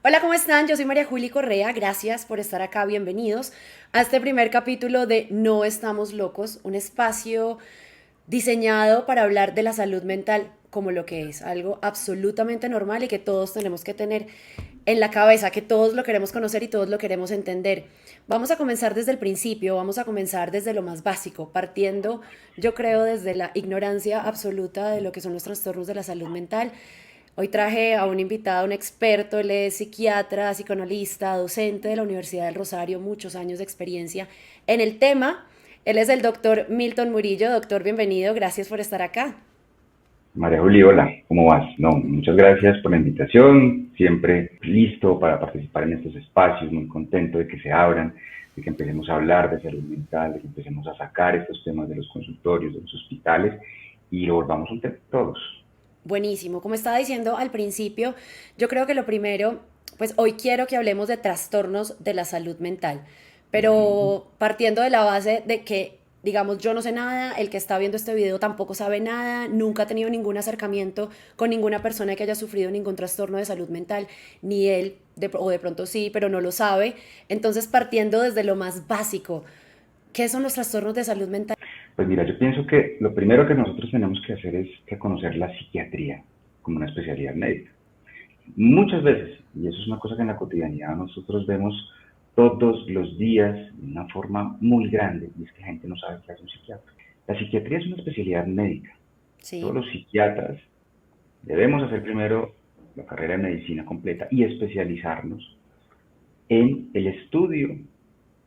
Hola, ¿cómo están? Yo soy María Juli Correa, gracias por estar acá, bienvenidos a este primer capítulo de No estamos locos, un espacio diseñado para hablar de la salud mental como lo que es, algo absolutamente normal y que todos tenemos que tener en la cabeza, que todos lo queremos conocer y todos lo queremos entender. Vamos a comenzar desde el principio, vamos a comenzar desde lo más básico, partiendo, yo creo, desde la ignorancia absoluta de lo que son los trastornos de la salud mental. Hoy traje a un invitado, un experto, él es psiquiatra, psicoanalista, docente de la Universidad del Rosario, muchos años de experiencia en el tema. Él es el doctor Milton Murillo. Doctor, bienvenido, gracias por estar acá. María Juli, hola, ¿cómo vas? No, muchas gracias por la invitación, siempre listo para participar en estos espacios, muy contento de que se abran, de que empecemos a hablar de salud mental, de que empecemos a sacar estos temas de los consultorios, de los hospitales y lo volvamos un tema todos. Buenísimo. Como estaba diciendo al principio, yo creo que lo primero, pues hoy quiero que hablemos de trastornos de la salud mental, Ujú. pero partiendo de la base de que, digamos, yo no sé nada, el que está viendo este video tampoco sabe nada, nunca ha tenido ningún acercamiento con ninguna persona que haya sufrido ningún trastorno de salud mental, ni él, o de pronto sí, pero no lo sabe. Entonces, partiendo desde lo más básico, ¿qué son los trastornos de salud mental? Pues mira, yo pienso que lo primero que nosotros tenemos que hacer es reconocer la psiquiatría como una especialidad médica. Muchas veces, y eso es una cosa que en la cotidianidad nosotros vemos todos los días de una forma muy grande, y es que la gente no sabe qué hace un psiquiatra. La psiquiatría es una especialidad médica. Todos Sí. los psiquiatras debemos hacer primero la carrera de medicina completa y especializarnos en el estudio,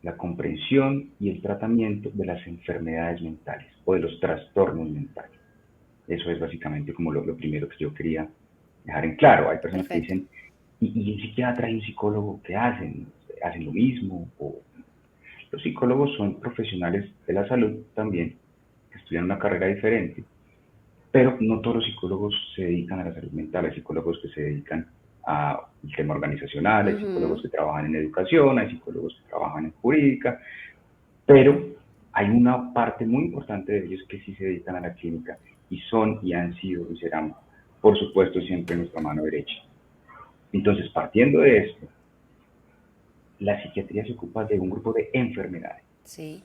la comprensión y el tratamiento de las enfermedades mentales o de los trastornos mentales. Eso es básicamente como lo primero que yo quería dejar en claro. Hay personas que Perfecto. dicen, y un psiquiatra y un psicólogo, ¿qué hacen? ¿Hacen lo mismo? O, los psicólogos son profesionales de la salud también, que estudian una carrera diferente, pero no todos los psicólogos se dedican a la salud mental. Hay psicólogos que se dedican al tema organizacional, hay psicólogos Ujú. que trabajan en educación, hay psicólogos que trabajan en jurídica, pero hay una parte muy importante de ellos que sí se dedican a la clínica y son y han sido y serán, por supuesto, siempre nuestra mano derecha. Entonces, partiendo de esto, la psiquiatría se ocupa de un grupo de enfermedades, Sí.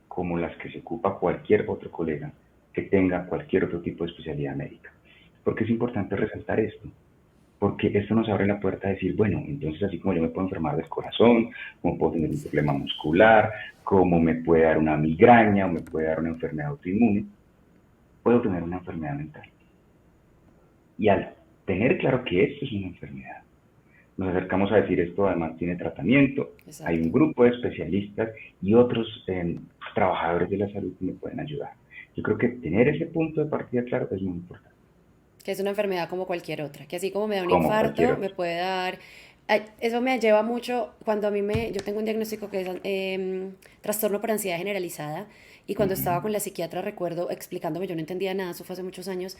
como las que se ocupa cualquier otro colega que tenga cualquier otro tipo de especialidad médica. Porque es importante resaltar esto, porque esto nos abre la puerta a decir, bueno, entonces así como yo me puedo enfermar del corazón, como puedo tener un problema Exacto. muscular, como me puede dar una migraña o me puede dar una enfermedad autoinmune, puedo tener una enfermedad mental. Y al tener claro que esto es una enfermedad, nos acercamos a decir esto además tiene tratamiento, hay Exacto. un grupo de especialistas y otros trabajadores de la salud que me pueden ayudar. Yo creo que tener ese punto de partida claro es muy importante, Que es una enfermedad como cualquier otra, que así como me da un como cualquier infarto, me otro. puede dar... Ay, eso me lleva mucho cuando a mí me... Yo tengo un diagnóstico que es trastorno por ansiedad generalizada y Uh cuando estaba -huh. con la psiquiatra recuerdo explicándome, yo no entendía nada, eso fue hace muchos años,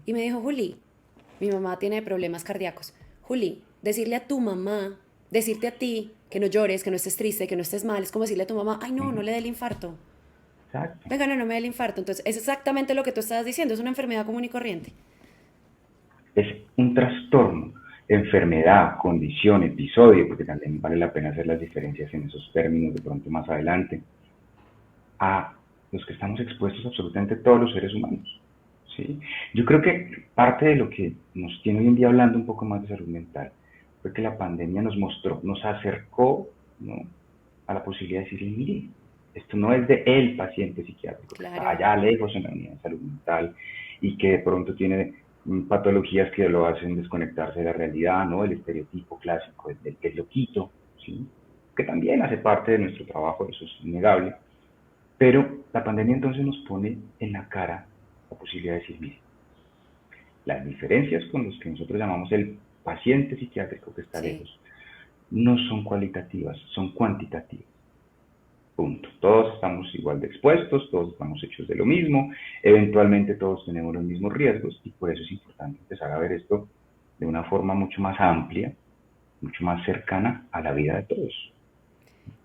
y me dijo, Juli, mi mamá tiene problemas cardíacos. Juli, decirle a tu mamá, decirte a ti que no llores, que no estés triste, que no estés mal, es como decirle a tu mamá, ay Uh no, no -huh. le dé el infarto. Exacto. Venga, no, no me dé el infarto. Entonces, es exactamente lo que tú estabas diciendo, es una enfermedad común y corriente. Es un trastorno, enfermedad, condición, episodio, porque también vale la pena hacer las diferencias en esos términos de pronto más adelante, a los que estamos expuestos absolutamente todos los seres humanos. ¿Sí? Yo creo que parte de lo que nos tiene hoy en día hablando un poco más de salud mental fue que la pandemia nos mostró, nos acercó, ¿no?, a la posibilidad de decirle, mire, esto no es de el paciente psiquiátrico que está Claro. allá lejos en la unidad de salud mental y que de pronto tiene patologías que lo hacen desconectarse de la realidad, ¿no? El estereotipo clásico del loquito, ¿sí? Que también hace parte de nuestro trabajo, eso es innegable, pero la pandemia entonces nos pone en la cara la posibilidad de decir, mire, las diferencias con los que nosotros llamamos el paciente psiquiátrico que está Sí. lejos no son cualitativas, son cuantitativas. Punto. Todos estamos igual de expuestos, todos estamos hechos de lo mismo, eventualmente todos tenemos los mismos riesgos y por eso es importante empezar a ver esto de una forma mucho más amplia, mucho más cercana a la vida de todos.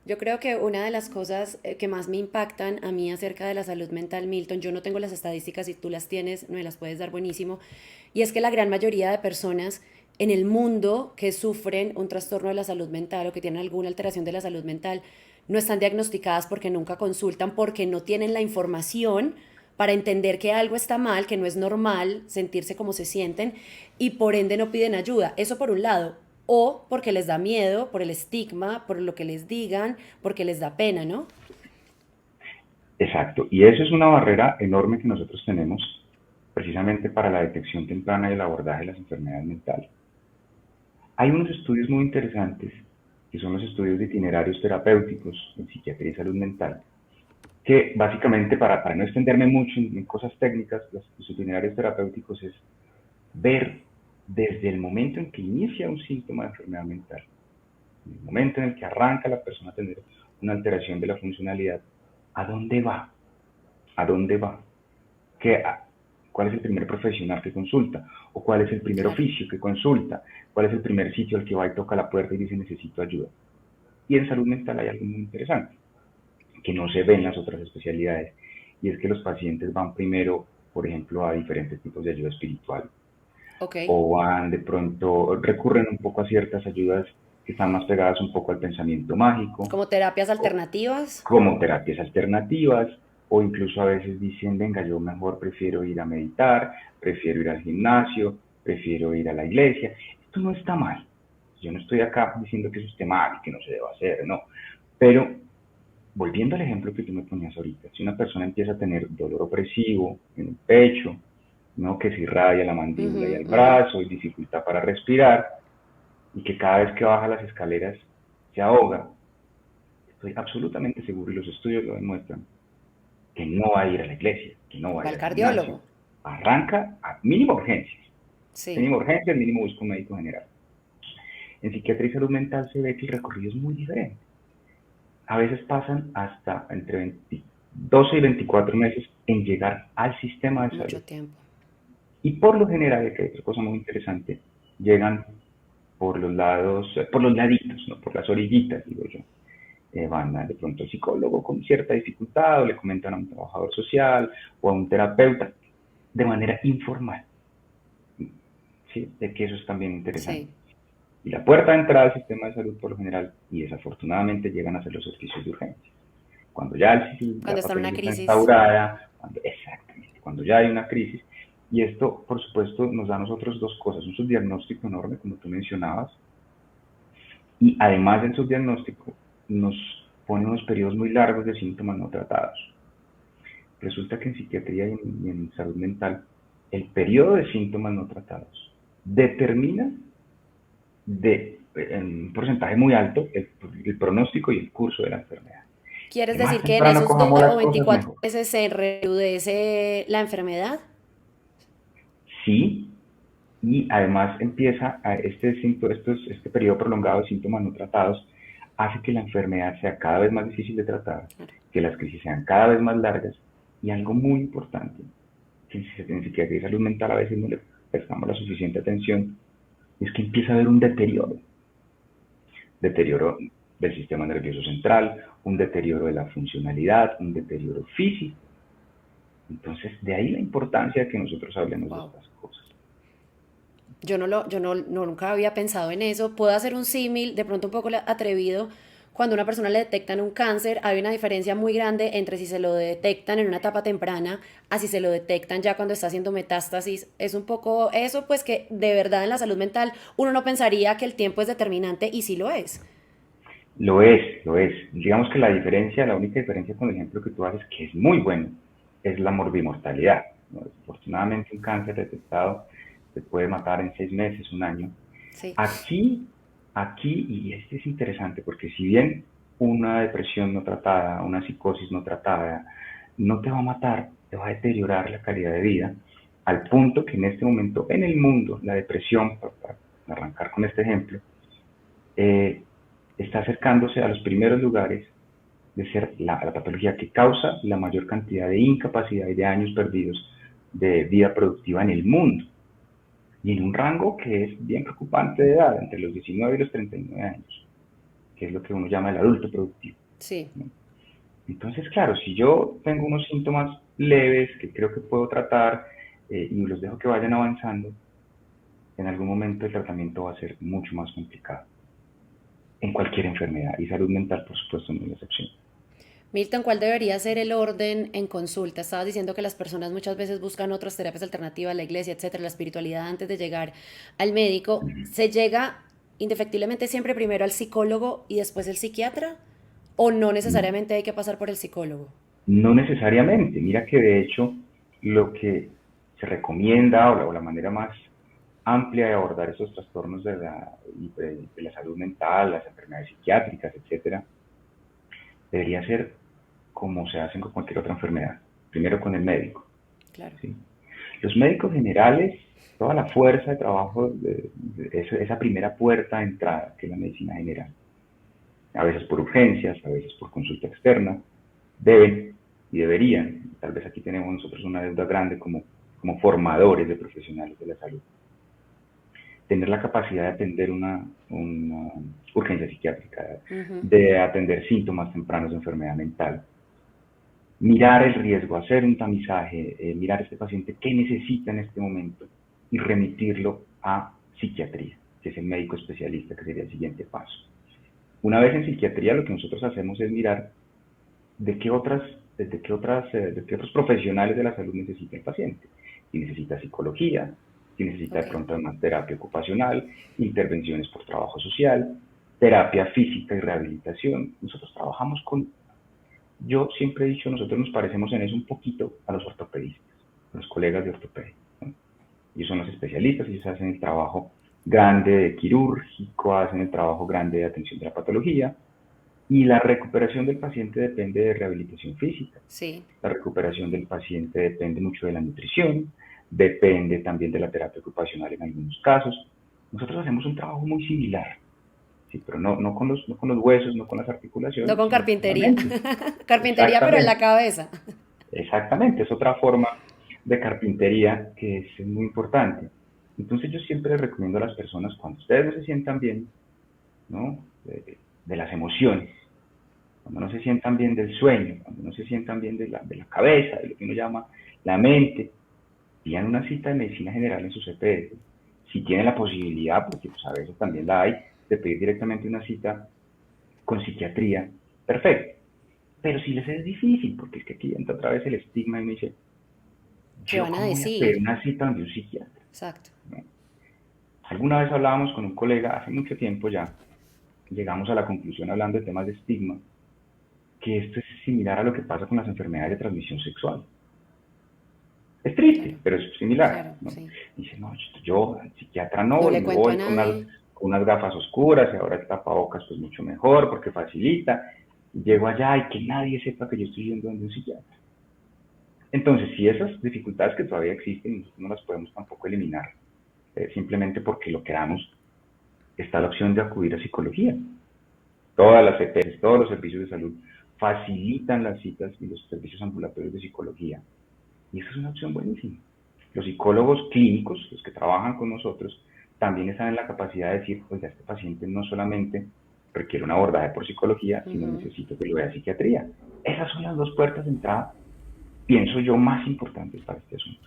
Yo creo que una de las cosas que más me impactan a mí acerca de la salud mental, Milton, yo no tengo las estadísticas, si tú las tienes, me las puedes dar buenísimo, y es que la gran mayoría de personas en el mundo que sufren un trastorno de la salud mental o que tienen alguna alteración de la salud mental no están diagnosticadas porque nunca consultan, porque no tienen la información para entender que algo está mal, que no es normal sentirse como se sienten y por ende no piden ayuda. Eso por un lado. O porque les da miedo, por el estigma, por lo que les digan, porque les da pena, ¿no? Exacto. Y eso es una barrera enorme que nosotros tenemos precisamente para la detección temprana y el abordaje de las enfermedades mentales. Hay unos estudios muy interesantes, que son los estudios de itinerarios terapéuticos en psiquiatría y salud mental, que básicamente, para no extenderme mucho en cosas técnicas, los itinerarios terapéuticos es ver desde el momento en que inicia un síntoma de enfermedad mental, en el momento en el que arranca la persona a tener una alteración de la funcionalidad, ¿a dónde va? ¿A dónde va? ¿Qué, ¿Cuál es el primer profesional que consulta? ¿O cuál es el primer Claro. oficio que consulta? ¿Cuál es el primer sitio al que va y toca la puerta y dice necesito ayuda? Y en salud mental hay algo muy interesante, que no se ve en las otras especialidades, y es que los pacientes van primero, por ejemplo, a diferentes tipos de ayuda espiritual, Ok. o van de pronto, recurren un poco a ciertas ayudas que están más pegadas un poco al pensamiento mágico, Como terapias o alternativas. como terapias alternativas, o incluso a veces dicen, venga, yo mejor prefiero ir a meditar, prefiero ir al gimnasio, prefiero ir a la iglesia. Esto no está mal. Yo no estoy acá diciendo que eso esté mal y que no se deba hacer, no. Pero volviendo al ejemplo que tú me ponías ahorita, si una persona empieza a tener dolor opresivo en el pecho, ¿no? Que se irradia la mandíbula y Ujú, el ujú. brazo y dificultad para respirar, y que cada vez que baja las escaleras se ahoga, estoy absolutamente seguro, y los estudios lo demuestran, que no va a ir a la iglesia, que no va a Va ir al al gimnasio. cardiólogo. Arranca a mínimo urgencias. Sí. Mínimo urgencias, mínimo busca un médico general. En psiquiatría y salud mental se ve que el recorrido es muy diferente. A veces pasan hasta entre 12 y 24 meses en llegar al sistema de salud. Mucho tiempo. Y por lo general, que es otra cosa muy interesante, llegan por los lados, por los laditos, ¿no? Por las orillitas, digo yo. Van de pronto al psicólogo con cierta dificultad, o le comentan a un trabajador social o a un terapeuta de manera informal, ¿sí? De que eso es también interesante. Sí. Y la puerta de entrada al sistema de salud, por lo general, y desafortunadamente, llegan a ser los servicios de urgencia. Cuando ya Cuando la está en una patología está crisis. instaurada, exactamente, cuando ya hay una crisis, y esto, por supuesto, nos da a nosotros dos cosas: un subdiagnóstico enorme, como tú mencionabas, y además del subdiagnóstico, nos pone unos periodos muy largos de síntomas no tratados. Resulta que en psiquiatría y en salud mental, el periodo de síntomas no tratados determina en un porcentaje muy alto el pronóstico y el curso de la enfermedad. ¿Quieres Que más decir que en temprano esos cojamos 12 las o cosas, 24 mejor. meses se recrudece la enfermedad? Sí, y además empieza este periodo prolongado de síntomas no tratados, hace que la enfermedad sea cada vez más difícil de tratar, Claro. que las crisis sean cada vez más largas, y algo muy importante, que en psiquiatría y salud mental a veces no le prestamos la suficiente atención, es que empieza a haber un deterioro del sistema nervioso central, un deterioro de la funcionalidad, un deterioro físico. Entonces, de ahí la importancia de que nosotros hablemos de Wow. estas cosas. Yo nunca había pensado en eso. Puedo hacer un símil, de pronto un poco atrevido. Cuando a una persona le detectan un cáncer, hay una diferencia muy grande entre si se lo detectan en una etapa temprana a si se lo detectan ya cuando está haciendo metástasis. Es un poco eso, pues que de verdad en la salud mental uno no pensaría que el tiempo es determinante y sí lo es. Lo es, lo es. Digamos que la única diferencia con el ejemplo que tú haces, que es muy bueno, es la morbimortalidad, ¿no? Desafortunadamente, un cáncer detectado se puede matar en 6 meses, un año. Sí. Aquí, y este es interesante, porque si bien una depresión no tratada, una psicosis no tratada, no te va a matar, te va a deteriorar la calidad de vida, al punto que en este momento en el mundo la depresión, para arrancar con este ejemplo, eh, está acercándose a los primeros lugares de ser la patología que causa la mayor cantidad de incapacidad y de años perdidos de vida productiva en el mundo, y en un rango que es bien preocupante de edad, entre los 19 y los 39 años, que es lo que uno llama el adulto productivo, Sí. ¿no? Entonces, claro, si yo tengo unos síntomas leves que creo que puedo tratar, y los dejo que vayan avanzando, en algún momento el tratamiento va a ser mucho más complicado en cualquier enfermedad y salud mental, por supuesto, no es la excepción. Milton, ¿cuál debería ser el orden en consulta? Estabas diciendo que las personas muchas veces buscan otras terapias alternativas, la iglesia, etcétera, la espiritualidad antes de llegar al médico. ¿Se llega indefectiblemente siempre primero al psicólogo y después el psiquiatra? ¿O no No, necesariamente hay que pasar por el psicólogo? no necesariamente. Mira que de hecho lo que se recomienda o la manera más amplia de abordar esos trastornos de la salud mental, las enfermedades psiquiátricas, etcétera, debería ser como se hace con cualquier otra enfermedad. Primero con el médico. Claro. ¿Sí? Los médicos generales, toda la fuerza de trabajo, esa primera puerta de entrada que es la medicina general, a veces por urgencias, a veces por consulta externa, deben y deberían, tal vez aquí tenemos nosotros una deuda grande como formadores de profesionales de la salud, tener la capacidad de atender una urgencia psiquiátrica, Ujú. de atender síntomas tempranos de enfermedad mental, mirar el riesgo, hacer un tamizaje, mirar a este paciente qué necesita en este momento y remitirlo a psiquiatría, que es el médico especialista, que sería el siguiente paso. Una vez en psiquiatría, lo que nosotros hacemos es mirar de qué otras, de qué otros profesionales de la salud necesita el paciente. Si necesita psicología, si necesita Ok. de pronto más terapia ocupacional, intervenciones por trabajo social, terapia física y rehabilitación. Nosotros trabajamos con, yo siempre he dicho, nosotros nos parecemos en eso un poquito a los ortopedistas, a los colegas de ortopedia, ¿no? Ellos son los especialistas, ellos hacen el trabajo grande de quirúrgico, hacen el trabajo grande de atención de la patología, y la recuperación del paciente depende de rehabilitación física. Sí. La recuperación del paciente depende mucho de la nutrición, depende también de la terapia ocupacional en algunos casos. Nosotros hacemos un trabajo muy similar, sí, pero no con los huesos, no con las No articulaciones, con sino con la carpintería. mente. Carpintería, pero en la Exactamente, cabeza. exactamente. Es otra forma de carpintería que es muy importante. Entonces yo siempre les recomiendo a las personas, cuando ustedes no se sientan bien, ¿no? De las emociones, cuando no se sientan bien del sueño, cuando no se sientan bien de la cabeza, de lo que uno llama la mente, pidan una cita de medicina general en su CPS. Si tienen la posibilidad, porque pues a veces también la hay, de pedir directamente una cita con psiquiatría, perfecto. Pero si les es difícil, porque es que aquí entra otra vez el estigma y me dice, ¿Qué ¿yo van a cómo voy a pedir decir? una cita donde un psiquiatra? Exacto. ¿No? Alguna vez hablábamos con un colega, hace mucho tiempo ya, llegamos a la conclusión hablando de temas de estigma, que esto es similar a lo que pasa con las enfermedades de transmisión sexual. Es Claro. triste, pero es similar, Claro, ¿no? sí. Dice, no, yo al psiquiatra no No voy, le yo cuento a voy nadie. con unas gafas oscuras y ahora el tapabocas pues mucho mejor porque facilita. Llego allá y que nadie sepa que yo estoy yendo donde un psiquiatra. Entonces, si esas dificultades que todavía existen, nosotros no las podemos tampoco eliminar, simplemente porque lo queramos, está la opción de acudir a psicología. Todas las EPS, todos los servicios de salud facilitan las citas y los servicios ambulatorios de psicología. Y esa es una opción buenísima. Los psicólogos clínicos, los que trabajan con nosotros, también están en la capacidad de decir, oiga, este paciente no solamente requiere un abordaje por psicología, sino Ujú. necesito que lo vea psiquiatría. Esas son las dos puertas de entrada, pienso yo, más importantes para este asunto.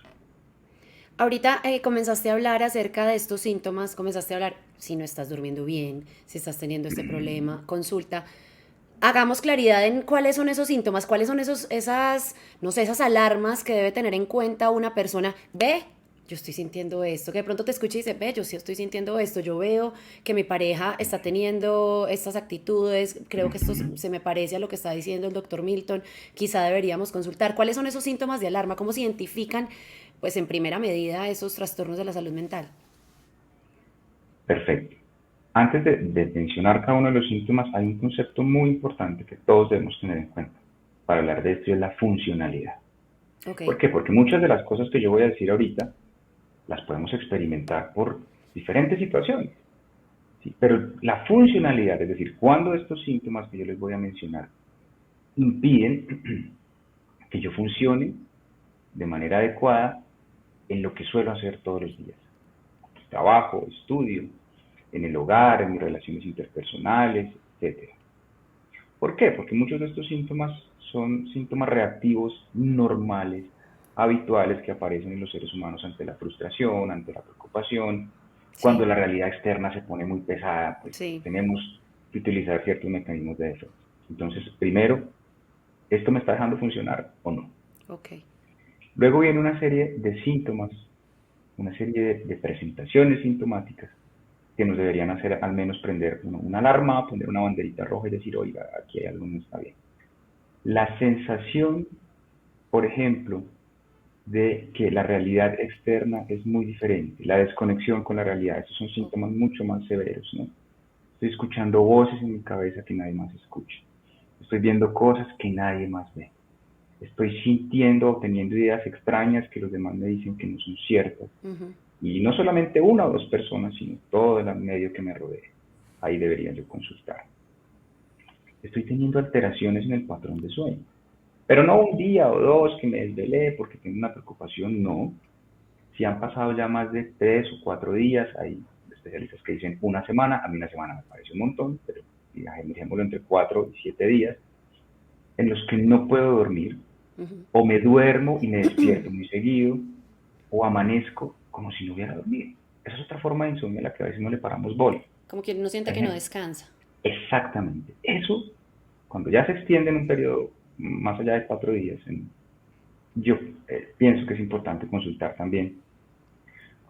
Ahorita comenzaste a hablar acerca de estos síntomas, comenzaste a hablar si no estás durmiendo bien, si estás teniendo este problema, consulta. Hagamos claridad en cuáles son esos síntomas, cuáles son esas, no sé, esas alarmas que debe tener en cuenta una persona. Ve, yo estoy sintiendo esto, que de pronto te escuche y dice, ve, yo sí estoy sintiendo esto, yo veo que mi pareja está teniendo estas actitudes, creo que esto se me parece a lo que está diciendo el doctor Milton, quizá deberíamos consultar. ¿Cuáles son esos síntomas de alarma? ¿Cómo se identifican, pues en primera medida, esos trastornos de la salud mental? Perfecto. Antes de mencionar cada uno de los síntomas, hay un concepto muy importante que todos debemos tener en cuenta para hablar de esto y es la funcionalidad. Ok. ¿Por qué? Porque muchas de las cosas que yo voy a decir ahorita las podemos experimentar por diferentes situaciones. ¿Sí? Pero la funcionalidad, es decir, cuando estos síntomas que yo les voy a mencionar impiden que yo funcione de manera adecuada en lo que suelo hacer todos los días. Trabajo, estudio, en el hogar, en mis relaciones interpersonales, etcétera. ¿Por qué? Porque muchos de estos síntomas son síntomas reactivos normales, habituales que aparecen en los seres humanos ante la frustración, ante la preocupación. Cuando Sí, la realidad externa se pone muy pesada, pues sí, tenemos que utilizar ciertos mecanismos de defensa. Entonces, primero, ¿esto me está dejando funcionar o no? ok. Luego viene una serie de síntomas, una serie de presentaciones sintomáticas que nos deberían hacer al menos prender una alarma, poner una banderita roja y decir, oiga, aquí hay algo no está bien. La sensación, por ejemplo, de que la realidad externa es muy diferente, la desconexión con la realidad, esos son Oh, síntomas mucho más severos, ¿no? Estoy escuchando voces en mi cabeza que nadie más escucha. Estoy viendo cosas que nadie más ve. Estoy sintiendo o teniendo ideas extrañas que los demás me dicen que no son ciertas. ujú, Y no solamente una o dos personas, sino todo el medio que me rodea. Ahí debería yo consultar. Estoy teniendo alteraciones en el patrón de sueño. Pero no un día o dos que me desvelé porque tengo una preocupación, no. Si han pasado ya más de 3 o 4 días, hay especialistas que dicen una semana, a mí una semana me parece un montón, pero dejémoslo entre 4 y 7 días, en los que no puedo dormir, ujú. o me duermo y me despierto muy seguido, o amanezco como si no hubiera dormido. Esa es otra forma de insomnio a la que a veces no le paramos bola. Como que uno siente Por que no ejemplo, descansa. exactamente. Eso, cuando ya se extiende en un periodo más allá de 4 días, yo pienso que es importante consultar también,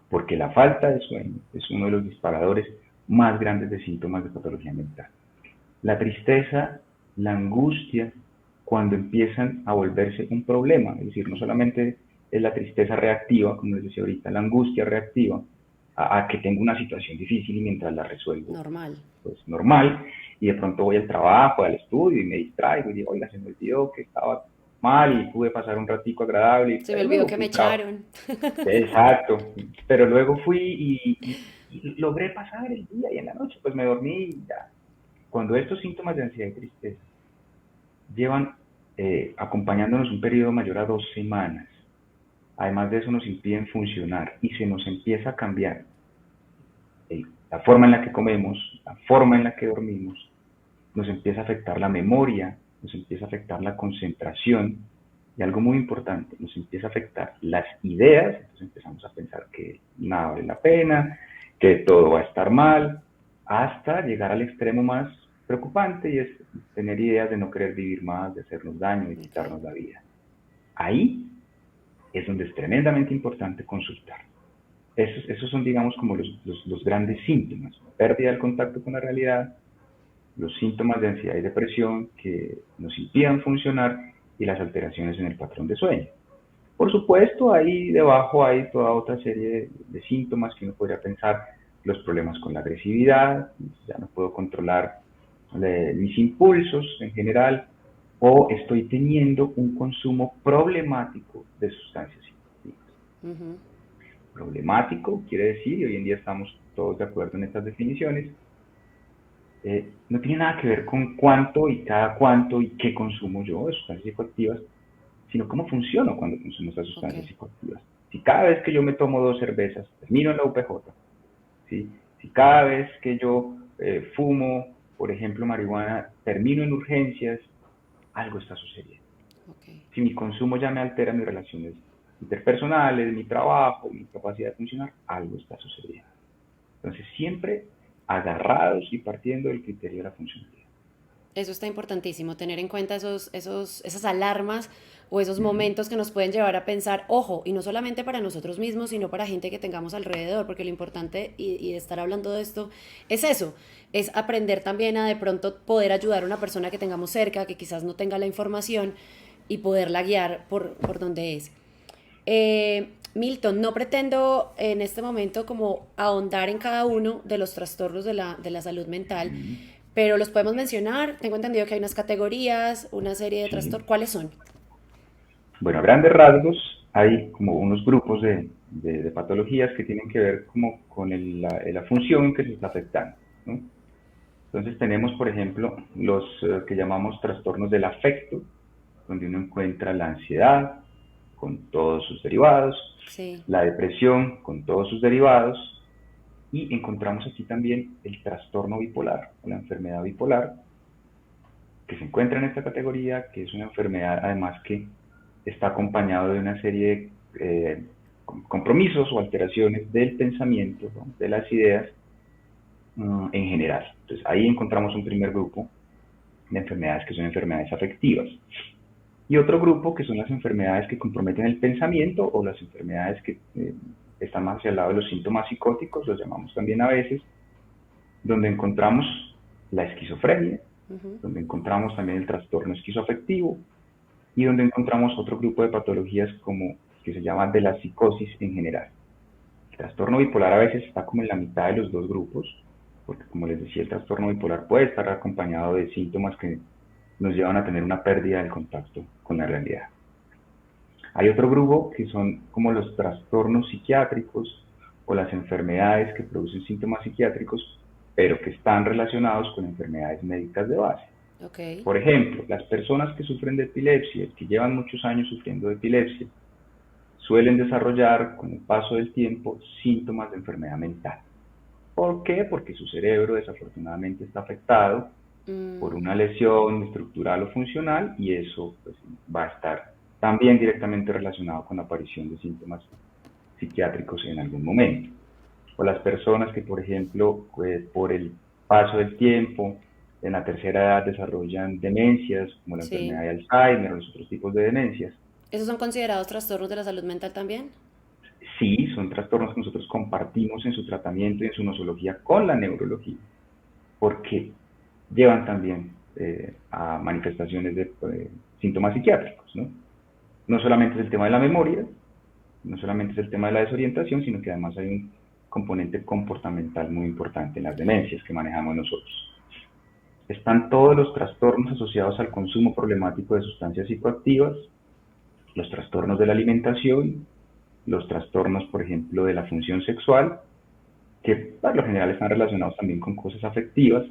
porque la falta de sueño es uno de los disparadores más grandes de síntomas de patología mental. La tristeza, la angustia, cuando empiezan a volverse un problema, es decir, no solamente es la tristeza reactiva, como les decía ahorita, la angustia reactiva, a que tengo una situación difícil y mientras la resuelvo, Normal. pues normal, y de pronto voy al trabajo, al estudio y me distraigo y digo, oiga, se me olvidó que estaba mal y pude pasar un ratico agradable, Se me pero olvidó luego que me fui trabajo. echaron. Exacto, pero luego fui y logré pasar el día y en la noche pues me dormí y ya. Cuando estos síntomas de ansiedad y tristeza llevan acompañándonos un periodo mayor a 2 semanas, además de eso nos impiden funcionar y se nos empieza a cambiar la forma en la que comemos, la forma en la que dormimos, nos empieza a afectar la memoria, nos empieza a afectar la concentración y algo muy importante, nos empieza a afectar las ideas, entonces empezamos a pensar que nada vale la pena, que todo va a estar mal, hasta llegar al extremo más preocupante y es tener ideas de no querer vivir más, de hacernos daño, de Ok. quitarnos la vida. Ahí es donde es tremendamente importante consultar. Esos son, digamos, como los grandes síntomas. Pérdida del contacto con la realidad, los síntomas de ansiedad y depresión que nos impidan funcionar y las alteraciones en el patrón de sueño. Por supuesto, ahí debajo hay toda otra serie de síntomas que uno podría pensar, los problemas con la agresividad, ya no puedo controlar mis impulsos en general, o estoy teniendo un consumo problemático de sustancias psicoactivas. Ujú. Problemático quiere decir, y hoy en día estamos todos de acuerdo en estas definiciones, no tiene nada que ver con cuánto y cada cuánto y qué consumo yo de sustancias psicoactivas, sino cómo funciono cuando consumo estas Ok. sustancias psicoactivas. Si cada vez que yo me tomo 2 cervezas termino en la UPJ, ¿sí? Si cada vez que yo fumo, por ejemplo, marihuana, termino en urgencias, algo está sucediendo. Ok. Si mi consumo ya me altera mis relaciones interpersonales, mi trabajo, mi capacidad de funcionar, algo está sucediendo. Entonces, siempre agarrados y partiendo del criterio de la funcionalidad. Eso está importantísimo, tener en cuenta esas alarmas o esos Uh -huh. momentos que nos pueden llevar a pensar, ojo, y no solamente para nosotros mismos, sino para gente que tengamos alrededor, porque lo importante y de estar hablando de esto es eso, es aprender también a de pronto poder ayudar a una persona que tengamos cerca, que quizás no tenga la información y poderla guiar por donde es. Milton, no pretendo en este momento como ahondar en cada uno de los trastornos de la salud Uh mental, -huh. pero los podemos mencionar. Tengo entendido que hay unas categorías, una serie de Sí. trastornos. ¿Cuáles son? Bueno, a grandes rasgos hay como unos grupos de patologías que tienen que ver como con la función en que se está afectando, ¿no? Entonces tenemos, por ejemplo, los que llamamos trastornos del afecto, donde uno encuentra la ansiedad con todos sus derivados, Sí. la depresión con todos sus derivados, y encontramos aquí también el trastorno bipolar o la enfermedad bipolar, que se encuentra en esta categoría, que es una enfermedad además que está acompañado de una serie de compromisos o alteraciones del pensamiento, ¿no? De las ideas en general. Entonces ahí encontramos un primer grupo de enfermedades que son enfermedades afectivas. Y otro grupo que son las enfermedades que comprometen el pensamiento o las enfermedades que están más hacia el lado de los síntomas psicóticos, los llamamos también a veces, donde encontramos la esquizofrenia, donde encontramos también el trastorno esquizoafectivo y donde encontramos otro grupo de patologías como que se llama de la psicosis en general. El trastorno bipolar a veces está como en la mitad de los dos grupos, porque como les decía, el trastorno bipolar puede estar acompañado de síntomas que nos llevan a tener una pérdida del contacto con la realidad. Hay otro grupo que son como los trastornos psiquiátricos o las enfermedades que producen síntomas psiquiátricos, pero que están relacionados con enfermedades médicas de base. Ok. Por ejemplo, las personas que sufren de epilepsia, que llevan muchos años sufriendo de epilepsia, suelen desarrollar con el paso del tiempo síntomas de enfermedad mental. ¿Por qué? Porque su cerebro desafortunadamente está afectado por una lesión estructural o funcional y eso pues, va a estar también directamente relacionado con la aparición de síntomas psiquiátricos en algún momento. O las personas que, por ejemplo, pues, por el paso del tiempo, en la tercera edad desarrollan demencias, como la Sí. enfermedad de Alzheimer o los otros tipos de demencias. ¿Esos son considerados trastornos de la salud mental también? Sí, son trastornos que nosotros compartimos en su tratamiento y en su nosología con la neurología, porque llevan también a manifestaciones de síntomas psiquiátricos, ¿no? No solamente es el tema de la memoria, no solamente es el tema de la desorientación, sino que además hay un componente comportamental muy importante en las demencias que manejamos nosotros. Están todos los trastornos asociados al consumo problemático de sustancias psicoactivas, los trastornos de la alimentación, los trastornos, por ejemplo, de la función sexual, que por lo general están relacionados también con cosas afectivas,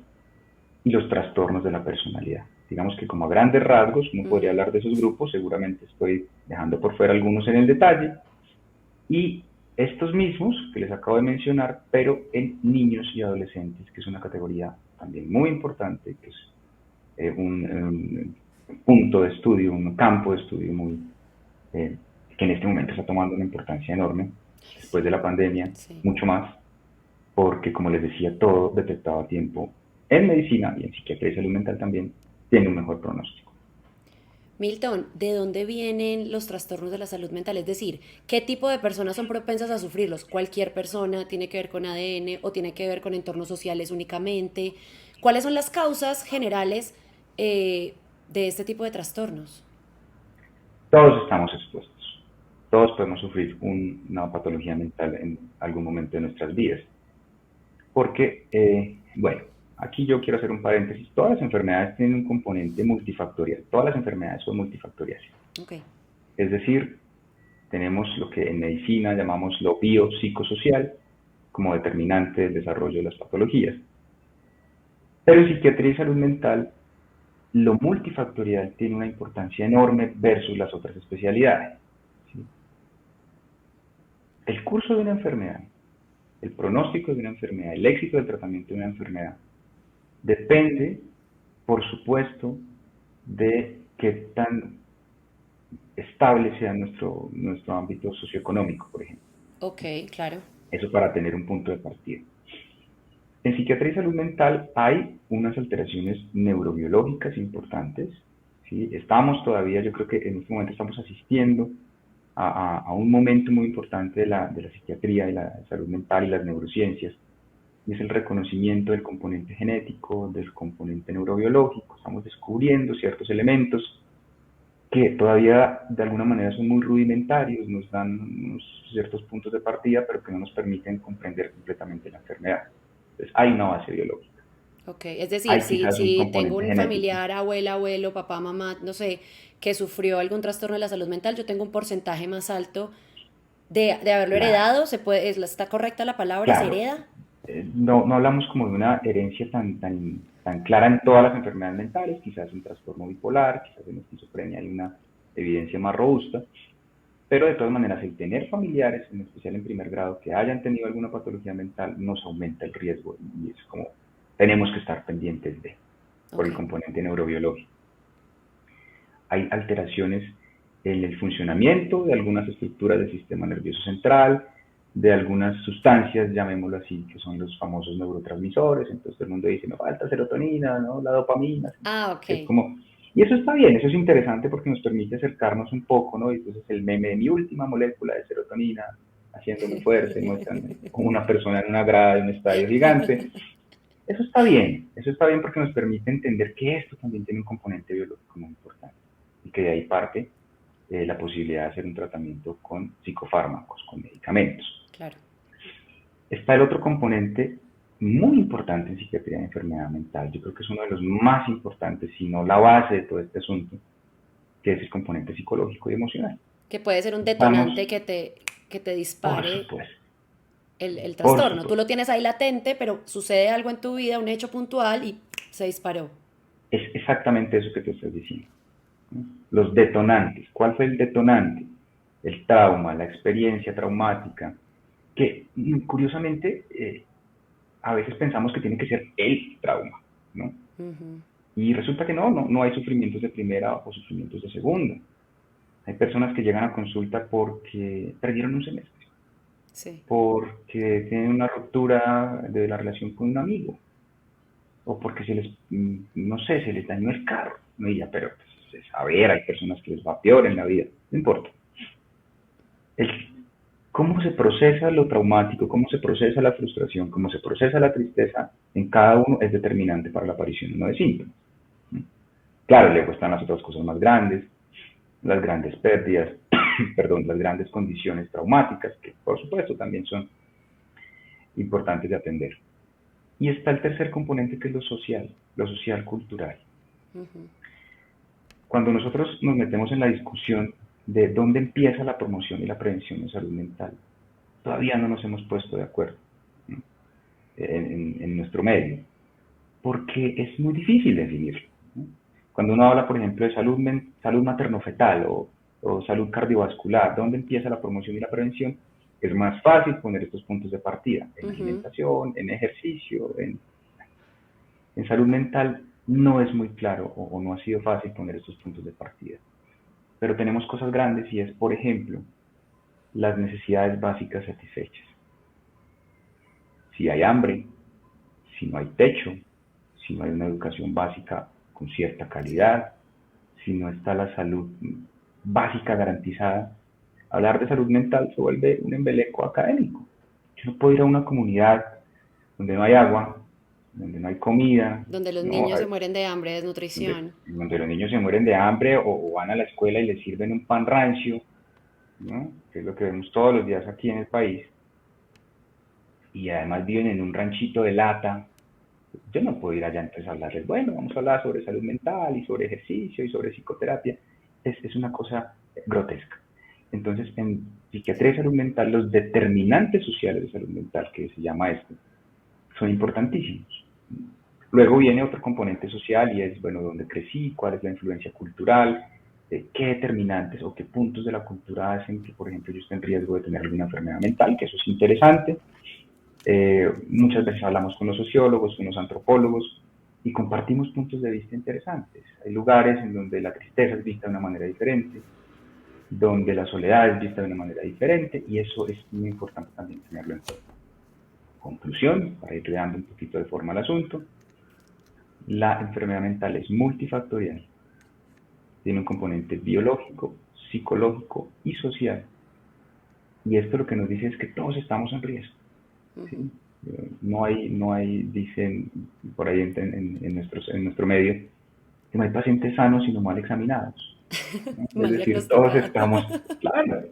y los trastornos de la personalidad. Digamos que como a grandes rasgos uno podría Ujú. hablar de esos grupos, seguramente estoy dejando por fuera algunos en el detalle, y estos mismos que les acabo de mencionar, pero en niños y adolescentes, que es una categoría también muy importante, que es un punto de estudio, un campo de estudio muy, que en este momento está tomando una importancia enorme, Ay, después de sí. la pandemia, Sí. mucho más, porque como les decía, todo detectado a tiempo en medicina y en psiquiatría y salud mental también tiene un mejor pronóstico. Milton, ¿de dónde vienen los trastornos de la salud mental? Es decir, ¿qué tipo de personas son propensas a sufrirlos? ¿Cualquier persona tiene que ver con ADN o tiene que ver con entornos sociales únicamente? ¿Cuáles son las causas generales de este tipo de trastornos? Todos estamos expuestos, todos podemos sufrir una patología mental en algún momento de nuestras vidas, porque, bueno, aquí yo quiero hacer un paréntesis, todas las enfermedades tienen un componente multifactorial, todas las enfermedades son multifactoriales, Ok. es decir, tenemos lo que en medicina llamamos lo biopsicosocial como determinante del desarrollo de las patologías. Pero en psiquiatría y salud mental, lo multifactorial tiene una importancia enorme versus las otras especialidades. ¿Sí? El curso de una enfermedad, el pronóstico de una enfermedad, el éxito del tratamiento de una enfermedad, depende, por supuesto, de qué tan estable sea nuestro ámbito socioeconómico, por ejemplo. Ok, claro. Eso para tener un punto de partida. En psiquiatría y salud mental hay unas alteraciones neurobiológicas importantes. ¿Sí? Estamos todavía, yo creo que en este momento estamos asistiendo a un momento muy importante de la psiquiatría y la salud mental y las neurociencias, y es el reconocimiento del componente genético, del componente neurobiológico. Estamos descubriendo ciertos elementos que todavía de alguna manera son muy rudimentarios, nos dan unos ciertos puntos de partida, pero que no nos permiten comprender completamente la enfermedad. Entonces, hay una base biológica, Ok, es decir, hay si, quizás un si tengo componente un genético. familiar, abuela, abuelo, papá, mamá, no sé, que sufrió algún trastorno de la salud mental, yo tengo un porcentaje más alto de haberlo Claro, heredado. ¿Se puede, está correcta la palabra? ¿Se claro. hereda? No hablamos como de una herencia tan clara en todas las enfermedades mentales, quizás un trastorno bipolar, quizás en esquizofrenia hay una evidencia más robusta, pero de todas maneras el tener familiares, en especial en primer grado, que hayan tenido alguna patología mental, nos aumenta el riesgo y es como tenemos que estar pendientes de, por Ok. el componente neurobiológico. Hay alteraciones en el funcionamiento de algunas estructuras del sistema nervioso central, de algunas sustancias, llamémoslo así, que son los famosos neurotransmisores. Entonces todo el mundo dice, me falta serotonina, ¿no? La dopamina. Ah, ok. Es como, y eso está bien, eso es interesante porque nos permite acercarnos un poco, ¿no? Y entonces el meme de mi última molécula de serotonina, haciéndome fuerte, muestran como una persona en una grada de un estadio gigante. Eso está bien porque nos permite entender que esto también tiene un componente biológico muy importante y que de ahí parte la posibilidad de hacer un tratamiento con psicofármacos, con medicamentos. Claro. Está el otro componente muy importante en psiquiatría de enfermedad mental, yo creo que es uno de los más importantes, si no la base de todo este asunto, que es el componente psicológico y emocional. Que puede ser un Estamos, detonante que te por dispare supuesto, el por trastorno. Tú lo supuesto, tienes ahí latente, pero sucede algo en tu vida, un hecho puntual y se disparó. es exactamente eso que te estoy diciendo. Los detonantes. ¿Cuál fue el detonante? El trauma, la experiencia traumática, que curiosamente a veces pensamos que tiene que ser el trauma, ¿no? Ujú. Y resulta que no hay sufrimientos de primera o sufrimientos de segunda. Hay personas que llegan a consulta porque perdieron un semestre, Sí. porque tienen una ruptura de la relación con un amigo, o porque se les, no sé, se les dañó el carro, no, y ya, pero pues, a ver, hay personas que les va peor en la vida, no importa. El, cómo se procesa lo traumático, cómo se procesa la frustración, cómo se procesa la tristeza en cada uno es determinante para la aparición o no de síntomas. Claro, luego están las otras cosas más grandes, las grandes pérdidas, perdón, las grandes condiciones traumáticas, que por supuesto también son importantes de atender. Y está el tercer componente que es lo social cultural. Ujú. Cuando nosotros nos metemos en la discusión de dónde empieza la promoción y la prevención de salud mental, todavía no nos hemos puesto de acuerdo, ¿no? En nuestro medio, porque es muy difícil definirlo, ¿no? Cuando uno habla, por ejemplo, de salud materno-fetal o salud cardiovascular, ¿dónde empieza la promoción y la prevención? Es más fácil poner estos puntos de partida en Ujú. alimentación, en ejercicio, en salud mental no es muy claro o no ha sido fácil poner estos puntos de partida. Pero tenemos cosas grandes y es, por ejemplo, las necesidades básicas satisfechas. Si hay hambre, si no hay techo, si no hay una educación básica con cierta Sí. calidad, si no está la salud básica garantizada, hablar de salud mental se vuelve un embeleco académico. Yo no puedo ir a una comunidad donde no hay agua, donde no hay comida, Donde los ¿no? niños se mueren de hambre, donde, desnutrición. donde los niños se mueren de hambre o van a la escuela y les sirven un pan rancio, ¿no? Que es lo que vemos todos los días aquí en el país, y además viven en un ranchito de lata. Yo no puedo ir allá entonces a hablarles, bueno, vamos a hablar sobre salud mental y sobre ejercicio y sobre psicoterapia. Es una cosa grotesca. Entonces, en psiquiatría y Sí. salud mental, los determinantes sociales de salud mental, que se llama esto, son importantísimos. Luego viene otro componente social y es, bueno, dónde crecí, cuál es la influencia cultural, qué determinantes o qué puntos de la cultura hacen que, por ejemplo, yo esté en riesgo de tener alguna enfermedad mental, que eso es interesante. Muchas veces hablamos con los sociólogos, con los antropólogos y compartimos puntos de vista interesantes. Hay lugares en donde la tristeza es vista de una manera diferente, donde la soledad es vista de una manera diferente y eso es muy importante también tenerlo en cuenta. Conclusión, para ir dando un poquito de forma al asunto, la enfermedad mental es multifactorial, tiene un componente biológico, psicológico y social. Y esto lo que nos dice es que todos estamos en riesgo. Ujú. ¿Sí? No hay, dicen por ahí en nuestro medio, que no hay pacientes sanos sino mal examinados, ¿no? Es Mal decir, todos diagnosticado. estamos, claro,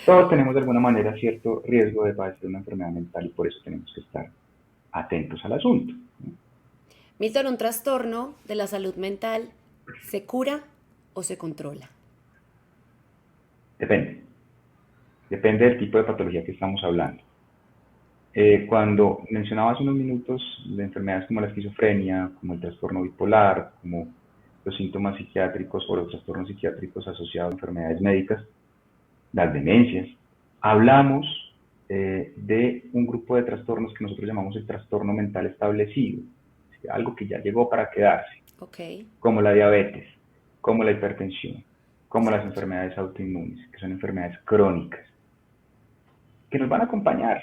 todos tenemos de alguna manera cierto riesgo de padecer una enfermedad mental y por eso tenemos que estar atentos al asunto, ¿no? Milton, ¿un trastorno de la salud mental se cura o se controla? Depende, depende del tipo de patología que estamos hablando. Cuando mencionaba hace unos minutos de enfermedades como la esquizofrenia, como el trastorno bipolar, como los síntomas psiquiátricos o los trastornos psiquiátricos asociados a enfermedades médicas, las demencias, hablamos de un grupo de trastornos que nosotros llamamos el trastorno mental establecido, algo que ya llegó para quedarse, Ok. como la diabetes, como la hipertensión. como las Exacto. enfermedades autoinmunes, que son enfermedades crónicas, que nos van a acompañar,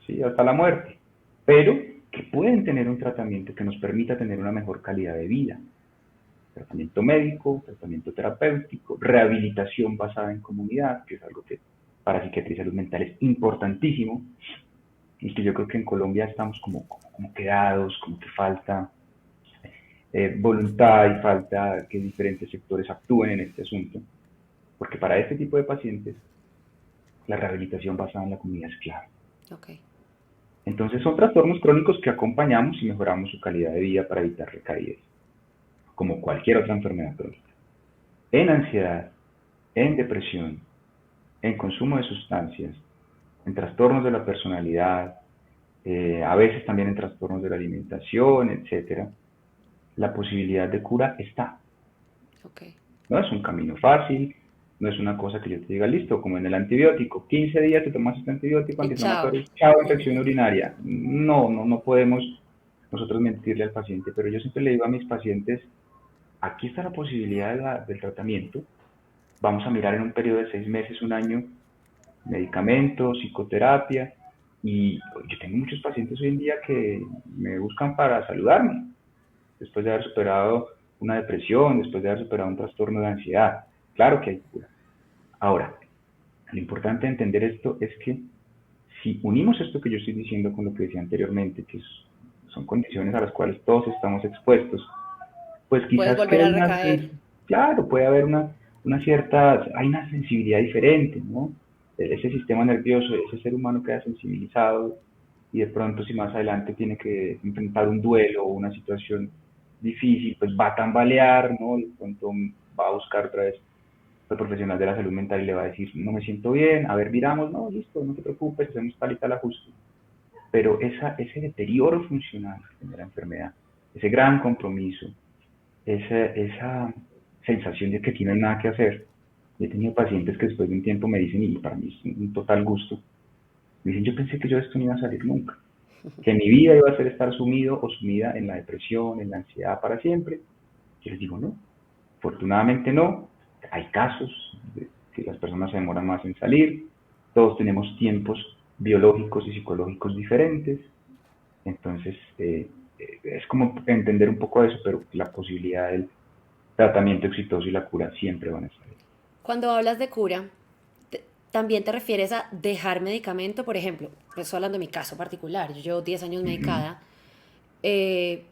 ¿sí? Hasta la muerte, pero que pueden tener un tratamiento que nos permita tener una mejor calidad de vida. Tratamiento médico, tratamiento terapéutico, rehabilitación basada en comunidad, que es algo que para psiquiatría y salud mental es importantísimo, y que yo creo que en Colombia estamos como quedados, como que falta voluntad y falta que diferentes sectores actúen en este asunto, porque para este tipo de pacientes la rehabilitación basada en la comunidad es clave. Ok. Entonces son trastornos crónicos que acompañamos y mejoramos su calidad de vida para evitar recaídas, como cualquier otra enfermedad crónica. En ansiedad, en depresión, en consumo de sustancias, en trastornos de la personalidad, a veces también en trastornos de la alimentación, etcétera, la posibilidad de cura está. Ok. No es un camino fácil, no es una cosa que yo te diga, listo, como en el antibiótico, 15 días te tomas este antibiótico Y chao. antiinflamatorio, chao, infección urinaria. No, no, no podemos nosotros mentirle al paciente, pero yo siempre le digo a mis pacientes, aquí está la posibilidad del tratamiento, vamos a mirar en un periodo de 6 meses, un año, medicamentos, psicoterapia, y yo tengo muchos pacientes hoy en día que me buscan para saludarme, después de haber superado una depresión, después de haber superado un trastorno de ansiedad. Claro que hay cura. Ahora, lo importante de entender esto es que si unimos esto que yo estoy diciendo con lo que decía anteriormente, que son condiciones a las cuales todos estamos expuestos, pues Puedes quizás volver quede a recaer. claro, puede haber una cierta, hay una sensibilidad diferente, ¿no? Ese sistema nervioso, ese ser humano queda sensibilizado y de pronto si más adelante tiene que enfrentar un duelo o una situación difícil, pues va a tambalear, ¿no? Y de pronto va a buscar otra vez el profesional de la salud mental y le va a decir, no me siento bien, a ver, miramos, no, listo, no te preocupes, hacemos tal y tal ajuste. Pero ese deterioro funcional de la enfermedad, ese gran compromiso, esa sensación de que aquí no hay nada que hacer. Yo he tenido pacientes que después de un tiempo me dicen, y para mí es un total gusto, me dicen, yo pensé que yo de esto no iba a salir nunca, que mi vida iba a ser estar sumido o sumida en la depresión, en la ansiedad para siempre. Yo les digo, no, afortunadamente no. Hay casos de que las personas se demoran más en salir, todos tenemos tiempos biológicos y psicológicos diferentes, entonces es como entender un poco eso, pero la posibilidad del tratamiento exitoso y la cura siempre van a estar ahí. Cuando hablas de cura, ¿también te refieres a dejar medicamento? Por ejemplo, pues estoy hablando de mi caso particular. Yo llevo 10 años Uh -huh. medicada. eh,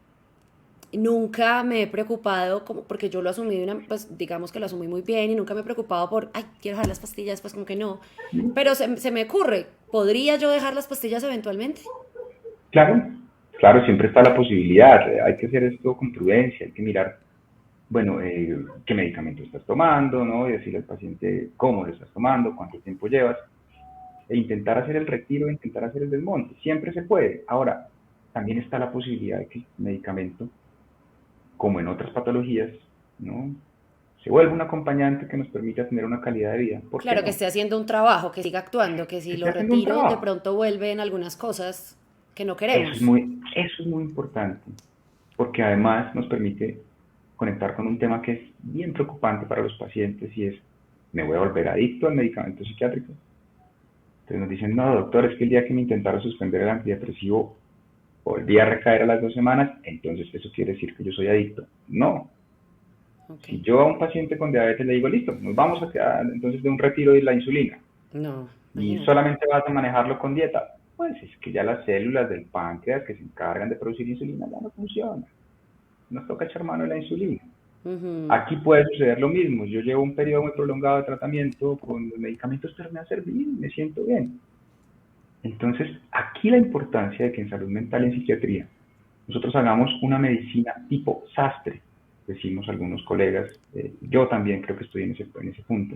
Nunca me he preocupado, como, porque yo lo asumí, pues digamos que lo asumí muy bien y nunca me he preocupado por, ay, quiero dejar las pastillas, pues como que no. Pero se me ocurre, ¿podría yo dejar las pastillas eventualmente? Claro, claro, siempre está la posibilidad. Hay que hacer esto con prudencia, hay que mirar, bueno, qué medicamento estás tomando, ¿no? Y decirle al paciente cómo lo estás tomando, cuánto tiempo llevas, e intentar hacer el retiro, e intentar hacer el desmonte. Siempre se puede. Ahora, también está la posibilidad de que el medicamento, como en otras patologías, ¿no? Se vuelva un acompañante que nos permita tener una calidad de vida. ¿Por qué Claro, que no? esté haciendo un trabajo, que siga actuando, que si Que esté lo haciendo un retiro, de trabajo. pronto vuelven algunas cosas que no Eso es queremos. muy, eso es muy importante, porque además nos permite conectar con un tema que es bien preocupante para los pacientes y es, ¿me voy a volver adicto al medicamento psiquiátrico? Entonces nos dicen, no, doctor, es que el día que me intentaron suspender el antidepresivo volví a recaer a las 2 semanas, entonces eso quiere decir que yo soy adicto. No. Ok. Si yo a un paciente con diabetes le digo, listo, nos vamos a quedar entonces de un retiro de la insulina No, y imagínate. solamente vas a manejarlo con dieta, pues es que ya las células del páncreas que se encargan de producir insulina ya no funcionan. Nos toca echar mano de la insulina. Ujú. Aquí puede suceder lo mismo. Yo llevo un periodo muy prolongado de tratamiento con los medicamentos, pero me ha servido, me siento bien. Entonces, aquí la importancia de que en salud mental y en psiquiatría nosotros hagamos una medicina tipo sastre, decimos algunos colegas, yo también creo que estoy en ese punto.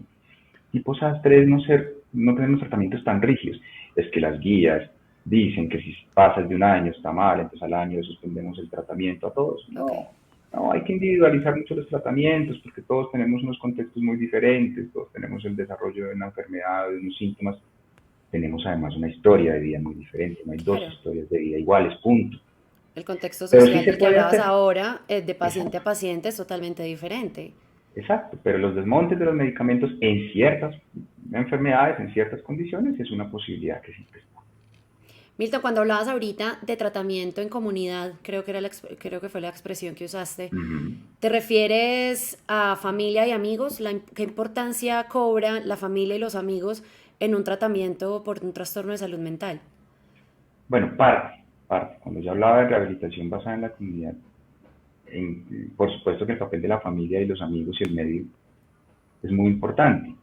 Tipo sastre es no tener unos tratamientos tan rígidos. Es que las guías dicen que si pasas de un año está mal, entonces al año suspendemos el tratamiento a todos. Ok. No, no, hay que individualizar mucho los tratamientos porque todos tenemos unos contextos muy diferentes, todos tenemos el desarrollo de una enfermedad, de unos síntomas, tenemos además una historia de vida muy diferente, no hay dos Claro. historias de vida iguales, punto. El contexto Pero sí social se del que puede hablabas hacer. ahora, de paciente a Exacto. paciente, es totalmente diferente. Exacto, pero los desmontes de los medicamentos en ciertas enfermedades, en ciertas condiciones, es una posibilidad que siempre está. Milton, cuando hablabas ahorita de tratamiento en comunidad, creo que fue la expresión que usaste, Ujú. ¿te refieres a familia y amigos? ¿Qué importancia cobra la familia y los amigos en un tratamiento por un trastorno de salud mental? Bueno, parte. Cuando yo hablaba de rehabilitación basada en la comunidad, por supuesto que el papel de la familia y los amigos y el medio es muy importante.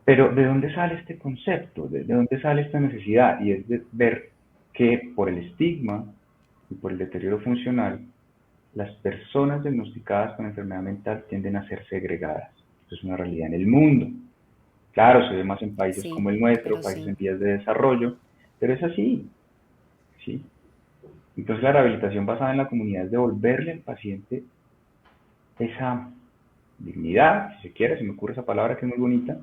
Pero ¿de dónde sale este concepto? ¿De dónde sale esta necesidad? Y es de ver que por el estigma y por el deterioro funcional, las personas diagnosticadas con enfermedad mental tienden a ser segregadas. Esto es una realidad en el mundo. Claro, se ve más en países Sí, como el nuestro, pero países sí. en vías de desarrollo, pero es así, ¿sí? Entonces la rehabilitación basada en la comunidad es devolverle al paciente esa dignidad, si se quiere, se me ocurre esa palabra que es muy bonita,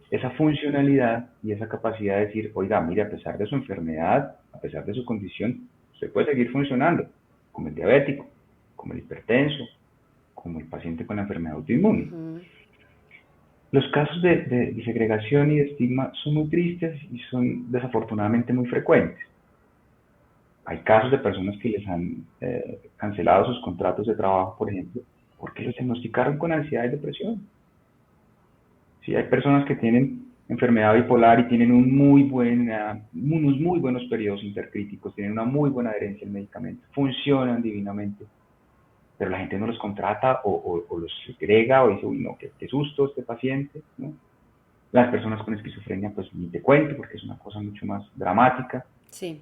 esa funcionalidad y esa capacidad de decir, oiga, mire, a pesar de su enfermedad, a pesar de su condición, usted puede seguir funcionando, como el diabético, como el hipertenso, como el paciente con la enfermedad autoinmune. Ujú. Los casos de segregación y de estigma son muy tristes y son desafortunadamente muy frecuentes. Hay casos de personas que les han cancelado sus contratos de trabajo, por ejemplo, porque los diagnosticaron con ansiedad y depresión. Sí, hay personas que tienen enfermedad bipolar y tienen unos muy buenos periodos intercríticos, tienen una muy buena adherencia al medicamento, funcionan divinamente, pero la gente no los contrata o los segrega o dice, uy, no, qué susto este paciente, ¿no? Las personas con esquizofrenia, pues ni te cuento, porque es una cosa mucho más dramática. Sí.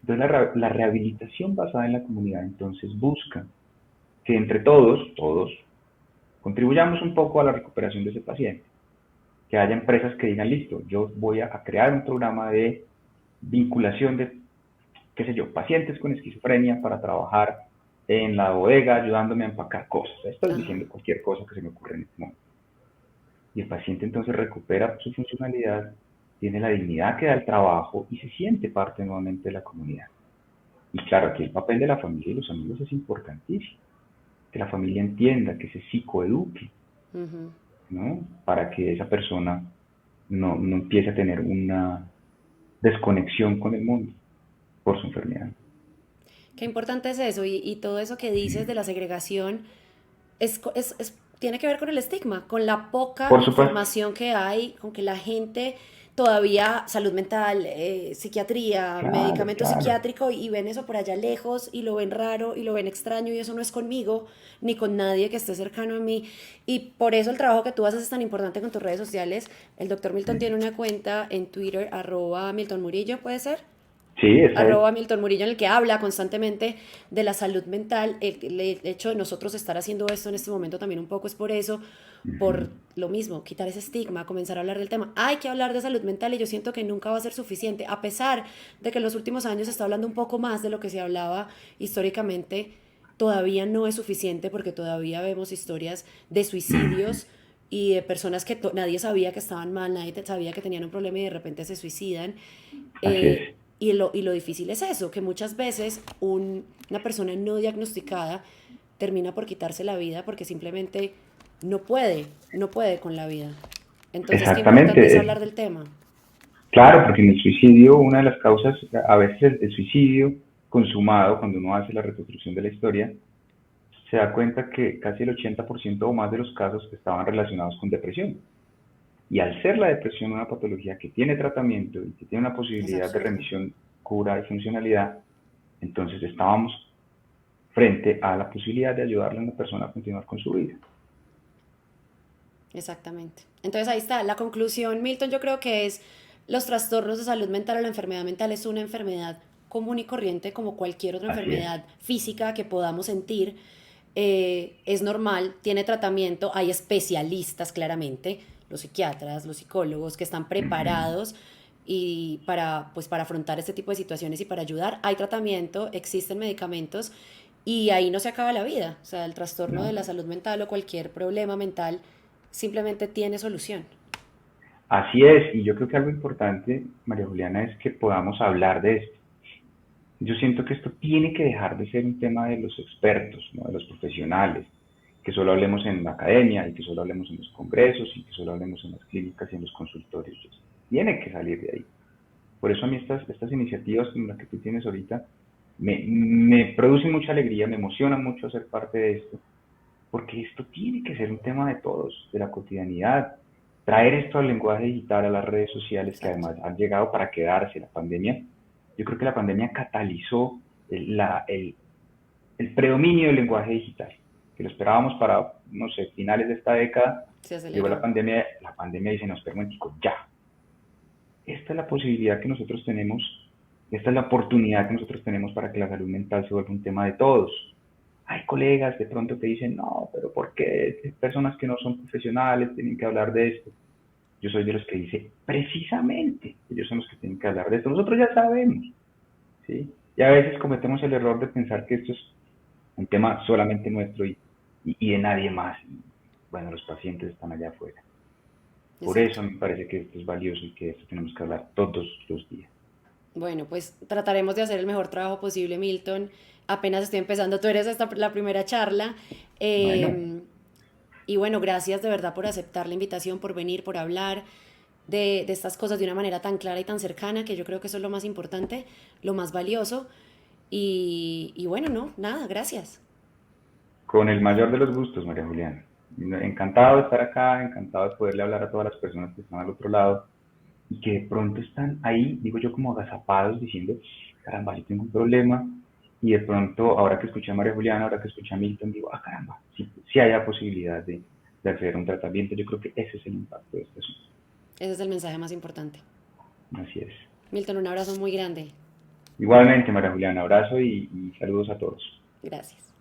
Entonces, la rehabilitación basada en la comunidad, entonces, busca que entre todos, contribuyamos un poco a la recuperación de ese paciente. Que haya empresas que digan, listo, yo voy a crear un programa de vinculación de, qué sé yo, pacientes con esquizofrenia para trabajar en la bodega ayudándome a empacar cosas. Estoy Ajá. diciendo cualquier cosa que se me ocurra en este momento. Y el paciente entonces recupera su funcionalidad, tiene la dignidad que da el trabajo y se siente parte nuevamente de la comunidad. Y claro, aquí el papel de la familia y los amigos es importantísimo. Que la familia entienda, que se psicoeduque, Ujú. ¿no? Para que esa persona no empiece a tener una desconexión con el mundo por su enfermedad. Qué importante es eso y todo eso que dices de la segregación tiene que ver con el estigma, con la poca Por supuesto. información que hay, con que la gente todavía, salud mental, psiquiatría, Claro, medicamento claro. psiquiátrico y ven eso por allá lejos y lo ven raro y lo ven extraño y eso no es conmigo ni con nadie que esté cercano a mí. Y por eso el trabajo que tú haces es tan importante con tus redes sociales. El doctor Milton tiene una cuenta en Twitter, @Milton Murillo, ¿puede ser? Sí, esa es. Milton Murillo, en el que habla constantemente de la salud mental. El hecho de nosotros estar haciendo esto en este momento también un poco es por eso, por lo mismo, quitar ese estigma, comenzar a hablar del tema. Hay que hablar de salud mental y yo siento que nunca va a ser suficiente, a pesar de que en los últimos años se está hablando un poco más de lo que se hablaba históricamente, todavía no es suficiente porque todavía vemos historias de suicidios y de personas que nadie sabía que estaban mal, nadie sabía que tenían un problema y de repente se suicidan. Así es. Y lo difícil es eso, que muchas veces una persona no diagnosticada termina por quitarse la vida porque simplemente no puede con la vida. Entonces, qué Exactamente. importante es hablar del tema. Claro, porque en el suicidio, una de las causas, a veces el suicidio consumado, cuando uno hace la reconstrucción de la historia, se da cuenta que casi el 80% o más de los casos estaban relacionados con depresión. Y al ser la depresión una patología que tiene tratamiento y que tiene una Es posibilidad de absurdo. remisión, cura y funcionalidad, entonces estábamos frente a la posibilidad de ayudarle a una persona a continuar con su vida. Exactamente. Entonces ahí está. La conclusión, Milton, yo creo que es los trastornos de salud mental o la enfermedad mental es una enfermedad común y corriente como cualquier otra Así es. enfermedad física que podamos sentir. Es normal, tiene tratamiento, hay especialistas claramente, los psiquiatras, los psicólogos que están preparados y pues, para afrontar este tipo de situaciones y para ayudar. Hay tratamiento, existen medicamentos y ahí no se acaba la vida. O sea, el trastorno de No. la salud mental o cualquier problema mental simplemente tiene solución. Así es, y yo creo que algo importante, María Juliana, es que podamos hablar de esto. Yo siento que esto tiene que dejar de ser un tema de los expertos, ¿no? De los profesionales, que solo hablemos en la academia y que solo hablemos en los congresos y que solo hablemos en las clínicas y en los consultorios. Tiene que salir de ahí. Por eso a mí estas iniciativas como las que tú tienes ahorita me producen mucha alegría, me emociona mucho ser parte de esto, porque esto tiene que ser un tema de todos, de la cotidianidad. Traer esto al lenguaje digital, a las redes sociales, que Exacto. además han llegado para quedarse. La pandemia, yo creo que la pandemia catalizó el predominio del lenguaje digital, que lo esperábamos para, no sé, finales de esta década. Se Llegó aceleró. la pandemia dice, no, espera un momentico, ya. Esta es la posibilidad que nosotros tenemos, esta es la oportunidad que nosotros tenemos para que la salud mental se vuelva un tema de todos. Hay colegas de pronto que dicen, no, pero ¿por qué personas que no son profesionales tienen que hablar de esto? Yo soy de los que dice, precisamente, ellos son los que tienen que hablar de esto. Nosotros ya sabemos, ¿sí? Y a veces cometemos el error de pensar que esto es un tema solamente nuestro y de nadie más. Y, bueno, los pacientes están allá afuera. Por Exacto. eso me parece que esto es valioso y que esto tenemos que hablar todos los días. Bueno, pues trataremos de hacer el mejor trabajo posible, Milton. Apenas estoy empezando, tú eres esta la primera charla. Bueno, Eh, y bueno, gracias de verdad por aceptar la invitación, por venir, por hablar de estas cosas de una manera tan clara y tan cercana, que yo creo que eso es lo más importante, lo más valioso. Y bueno, no, nada, gracias. con el mayor de los gustos, María Juliana. Encantado de estar acá, encantado de poderle hablar a todas las personas que están al otro lado y que de pronto están ahí, digo yo, como agazapados diciendo, caramba, yo tengo un problema. Y de pronto, ahora que escuché a María Juliana, ahora que escuché a Milton, digo, ah, caramba, sí, sí haya posibilidad de acceder a un tratamiento. Yo creo que ese es el impacto de este asunto. Ese es el mensaje más importante. Así es. Milton, un abrazo muy grande. Igualmente, María Juliana, abrazo y saludos a todos. Gracias.